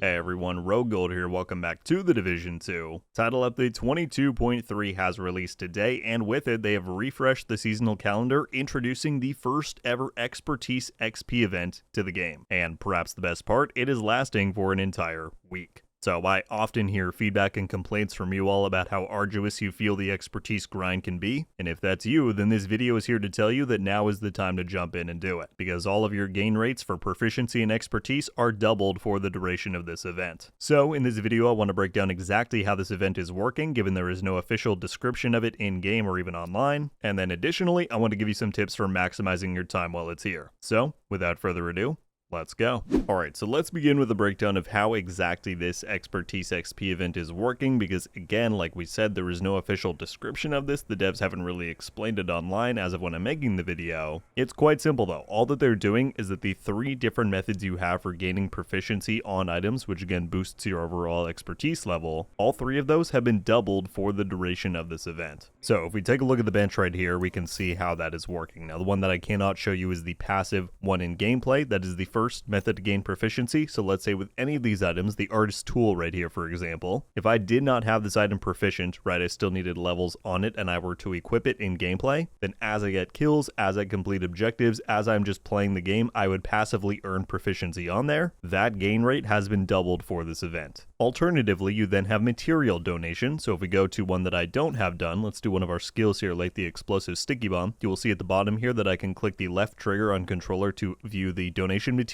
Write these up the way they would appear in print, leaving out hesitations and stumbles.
Hey everyone, RogueGold here, welcome back to the Division 2. Title Update 22.3 has released today, and with it they have refreshed the seasonal calendar, introducing the first ever Expertise XP event to the game. And perhaps the best part, it is lasting for an entire week. So I often hear feedback and complaints from you all about how arduous you feel the expertise grind can be, and if that's you, then this video is here to tell you that now is the time to jump in and do it, because all of your gain rates for proficiency and expertise are doubled for the duration of this event. So in this video I want to break down exactly how this event is working, given there is no official description of it in-game or even online, and then additionally I want to give you some tips for maximizing your time while it's here. So without further ado, let's go. Alright, so let's begin with a breakdown of how exactly this Expertise XP event is working, because again, like we said, there is no official description of this. The devs haven't really explained it online as of when I'm making the video. It's quite simple though. All that they're doing is that the three different methods you have for gaining proficiency on items, which again boosts your overall expertise level, all three of those have been doubled for the duration of this event. So if we take a look at the bench right here, we can see how that is working. Now the one that I cannot show you is the passive one in gameplay. That is the first method to gain proficiency. So let's say with any of these items, the artist tool right here, for example, if I did not have this item proficient, right, I still needed levels on it and I were to equip it in gameplay, then as I get kills, as I complete objectives, as I'm just playing the game, I would passively earn proficiency on there. That gain rate has been doubled for this event. Alternatively, you then have material donation. So if we go to one that I don't have done, let's do one of our skills here, like the explosive sticky bomb. You will see at the bottom here that I can click the left trigger on controller to view the donation materials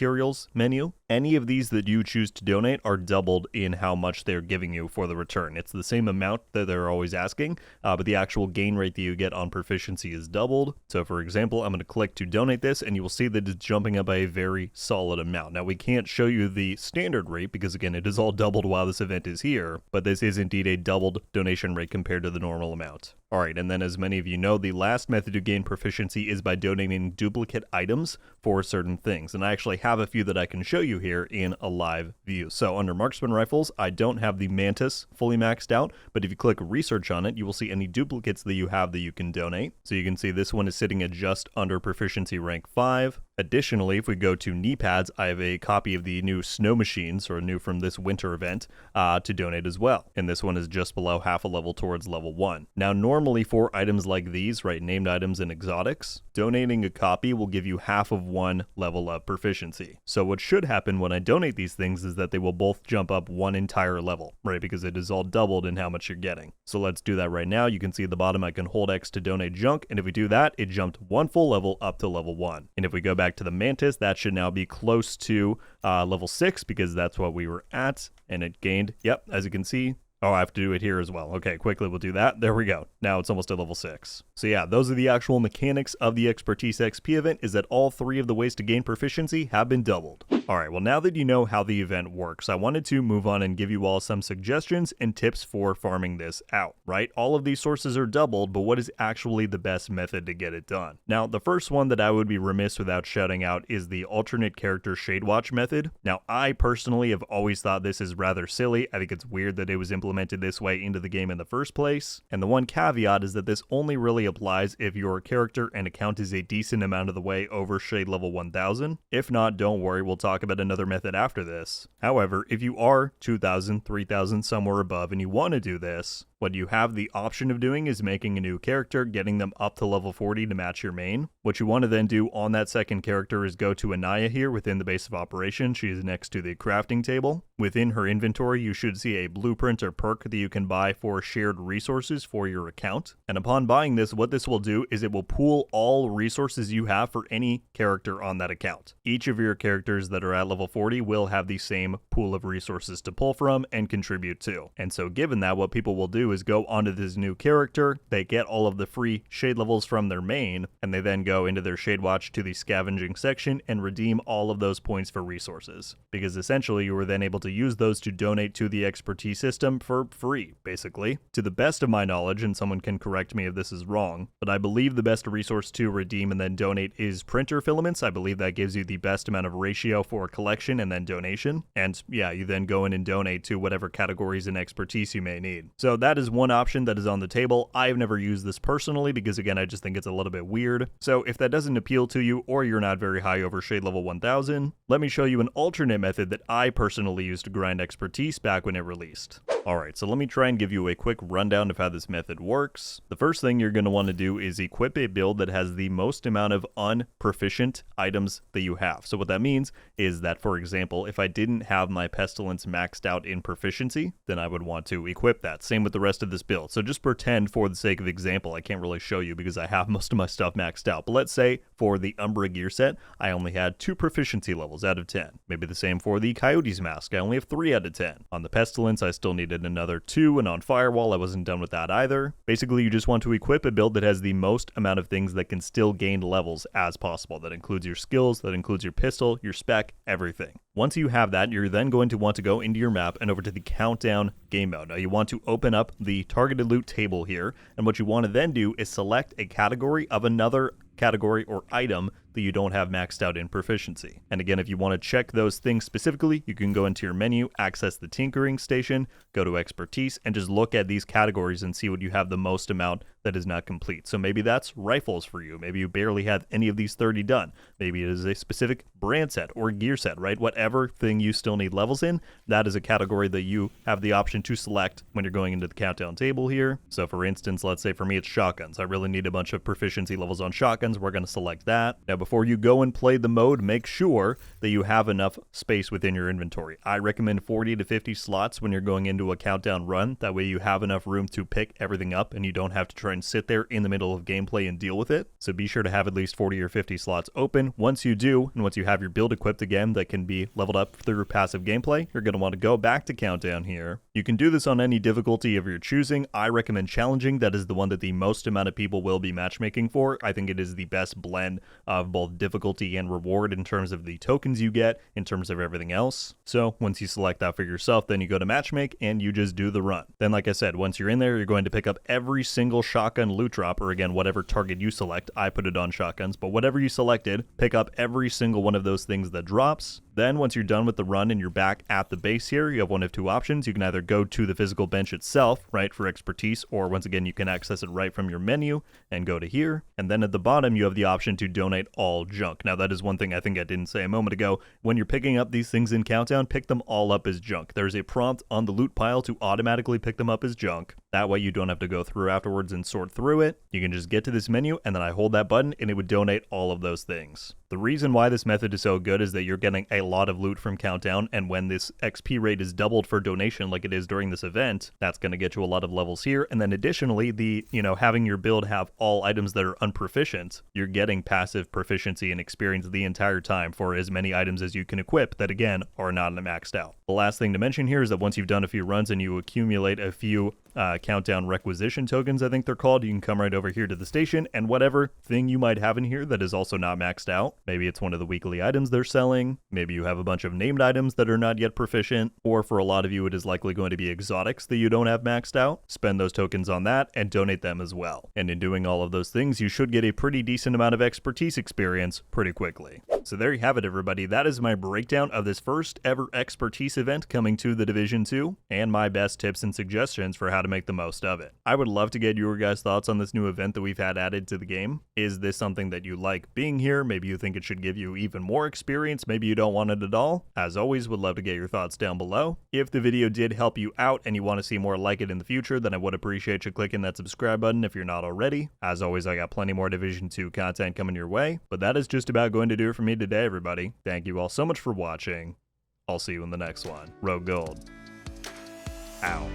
menu. Any of these that you choose to donate are doubled in how much they're giving you for the return. It's the same amount that they're always asking, but the actual gain rate that you get on proficiency is doubled. So for example, I'm going to click to donate this and you will see that it's jumping up by a very solid amount. Now we can't show you the standard rate because again it is all doubled while this event is here, but this is indeed a doubled donation rate compared to the normal amount. Alright, and then as many of you know, the last method to gain proficiency is by donating duplicate items for certain things. And I actually have a few that I can show you here in a live view. So under marksman rifles, I don't have the Mantis fully maxed out, but if you click research on it, you will see any duplicates that you have that you can donate. So you can see this one is sitting at just under proficiency rank 5. Additionally, if we go to knee pads, I have a copy of the new snow machines, or new from this winter event, to donate as well. And this one is just below half a level towards level 1. Now normally for items like these, right, named items and exotics, donating a copy will give you half of one level of proficiency. So what should happen when I donate these things is that they will both jump up one entire level, right, because it is all doubled in how much you're getting. So let's do that right now. You can see at the bottom I can hold X to donate junk, and if we do that, it jumped one full level up to level 1. And if we go back to the Mantis, that should now be close to level 6 because that's what we were at, and it gained, yep, as you can see. Oh, I have to do it here as well. Okay, quickly we'll do that. There we go. Now it's almost at level 6. So yeah, those are the actual mechanics of the Expertise XP event, is that all three of the ways to gain proficiency have been doubled. Alright, well now that you know how the event works, I wanted to move on and give you all some suggestions and tips for farming this out, right? All of these sources are doubled, but what is actually the best method to get it done? Now, the first one that I would be remiss without shouting out is the alternate character shade watch method. Now, I personally have always thought this is rather silly. I think it's weird that it was implemented this way into the game in the first place. And the one caveat is that this only really applies if your character and account is a decent amount of the way over shade level 1000. If not, don't worry, we'll talk about another method after this. However, if you are 2000, 3000, somewhere above and you want to do this, what you have the option of doing is making a new character, getting them up to level 40 to match your main. What you want to then do on that second character is go to Anaya here within the base of operation. She is next to the crafting table. Within her inventory, you should see a blueprint or perk that you can buy for shared resources for your account. And upon buying this, what this will do is it will pool all resources you have for any character on that account. Each of your characters that are at level 40 will have the same pool of resources to pull from and contribute to. And so given that, what people will do is go onto this new character, they get all of the free shade levels from their main, and they then go into their shade watch to the scavenging section and redeem all of those points for resources. Because essentially you were then able to use those to donate to the expertise system for free, basically. To the best of my knowledge, and someone can correct me if this is wrong, but I believe the best resource to redeem and then donate is printer filaments. I believe that gives you the best amount of ratio for collection and then donation. And yeah, you then go in and donate to whatever categories and expertise you may need. So that is one option that is on the table. I've never used this personally because again, I just think it's a little bit weird. So if that doesn't appeal to you or you're not very high over shade level 1000, let me show you an alternate method that I personally used to grind expertise back when it released. Alright, so let me try and give you a quick rundown of how this method works. The first thing you're going to want to do is equip a build that has the most amount of unproficient items that you have. So what that means is that, for example, if I didn't have my pestilence maxed out in proficiency, then I would want to equip that. Same with the rest of this build. So just pretend, for the sake of example, I can't really show you because I have most of my stuff maxed out. But let's say for the Umbra gear set, I only had 2 proficiency levels out of 10. Maybe the same for the Coyote's mask, I only have 3 out of 10. On the pestilence, I still needed another 2, and on firewall, I wasn't done with that either. Basically, you just want to equip a build that has the most amount of things that can still gain levels as possible. That includes your skills, that includes your pistol, your spec, everything. Once you have that, you're then going to want to go into your map and over to the countdown game mode. Now you want to open up the targeted loot table here, and what you want to then do is select a category of another category or item that you don't have maxed out in proficiency. And again, if you want to check those things specifically, you can go into your menu, access the tinkering station, go to expertise, and just look at these categories and see what you have the most amount that is not complete. So maybe that's rifles for you. Maybe you barely have any of these 30 done. Maybe it is a specific brand set or gear set, right? Whatever thing you still need levels in, that is a category that you have the option to select when you're going into the countdown table here. So for instance, let's say for me it's shotguns. I really need a bunch of proficiency levels on shotguns. We're going to select that. Now before you go and play the mode, make sure that you have enough space within your inventory. I recommend 40 to 50 slots when you're going into a countdown run. That way you have enough room to pick everything up and you don't have to try and sit there in the middle of gameplay and deal with it. So be sure to have at least 40 or 50 slots open. Once you do, and once you have your build equipped again that can be leveled up through passive gameplay, you're going to want to go back to countdown here. You can do this on any difficulty of your choosing. I recommend challenging. That is the one that the most amount of people will be matchmaking for. I think it is the best blend of both difficulty and reward in terms of the tokens you get, in terms of everything else. So once you select that for yourself, then you go to matchmake and you just do the run. Then like I said, once you're in there, you're going to pick up every single shotgun loot drop, or again, whatever target you select. I put it on shotguns, but whatever you selected, pick up every single one of those things that drops. Then once you're done with the run and you're back at the base here, you have one of 2 options. You can either go to the physical bench itself, right, for expertise, or once again, you can access it right from your menu and go to here. And then at the bottom, you have the option to donate all junk. Now that is one thing I think I didn't say a moment ago. When you're picking up these things in countdown, pick them all up as junk. There's a prompt on the loot pile to automatically pick them up as junk. That way you don't have to go through afterwards and sort through it. You can just get to this menu and then I hold that button and it would donate all of those things. The reason why this method is so good is that you're getting a lot of loot from countdown, and when this XP rate is doubled for donation like it is during this event, that's going to get you a lot of levels here. And then additionally, having your build have all items that are unproficient, you're getting passive proficiency and experience the entire time for as many items as you can equip that again are not maxed out. The last thing to mention here is that once you've done a few runs and you accumulate a few countdown requisition tokens, I think they're called, you can come right over here to the station, and whatever thing you might have in here that is also not maxed out, maybe it's one of the weekly items they're selling, maybe you have a bunch of named items that are not yet proficient, or for a lot of you it is likely going to be exotics that you don't have maxed out, spend those tokens on that and donate them as well. And in doing all of those things, you should get a pretty decent amount of expertise experience pretty quickly. So there you have it, everybody. That is my breakdown of this first ever expertise event coming to the Division 2, and my best tips and suggestions for how to make the most of it. I would love to get your guys' thoughts on this new event that we've had added to the game. Is this something that you like being here? Maybe you think it should give you even more experience. Maybe you don't want it at all. As always, would love to get your thoughts down below. If the video did help you out and you want to see more like it in the future, then I would appreciate you clicking that subscribe button if you're not already. As always, I got plenty more Division 2 content coming your way, but that is just about going to do it for me today, everybody. Thank you all so much for watching. I'll see you in the next one. RogueGold. Out.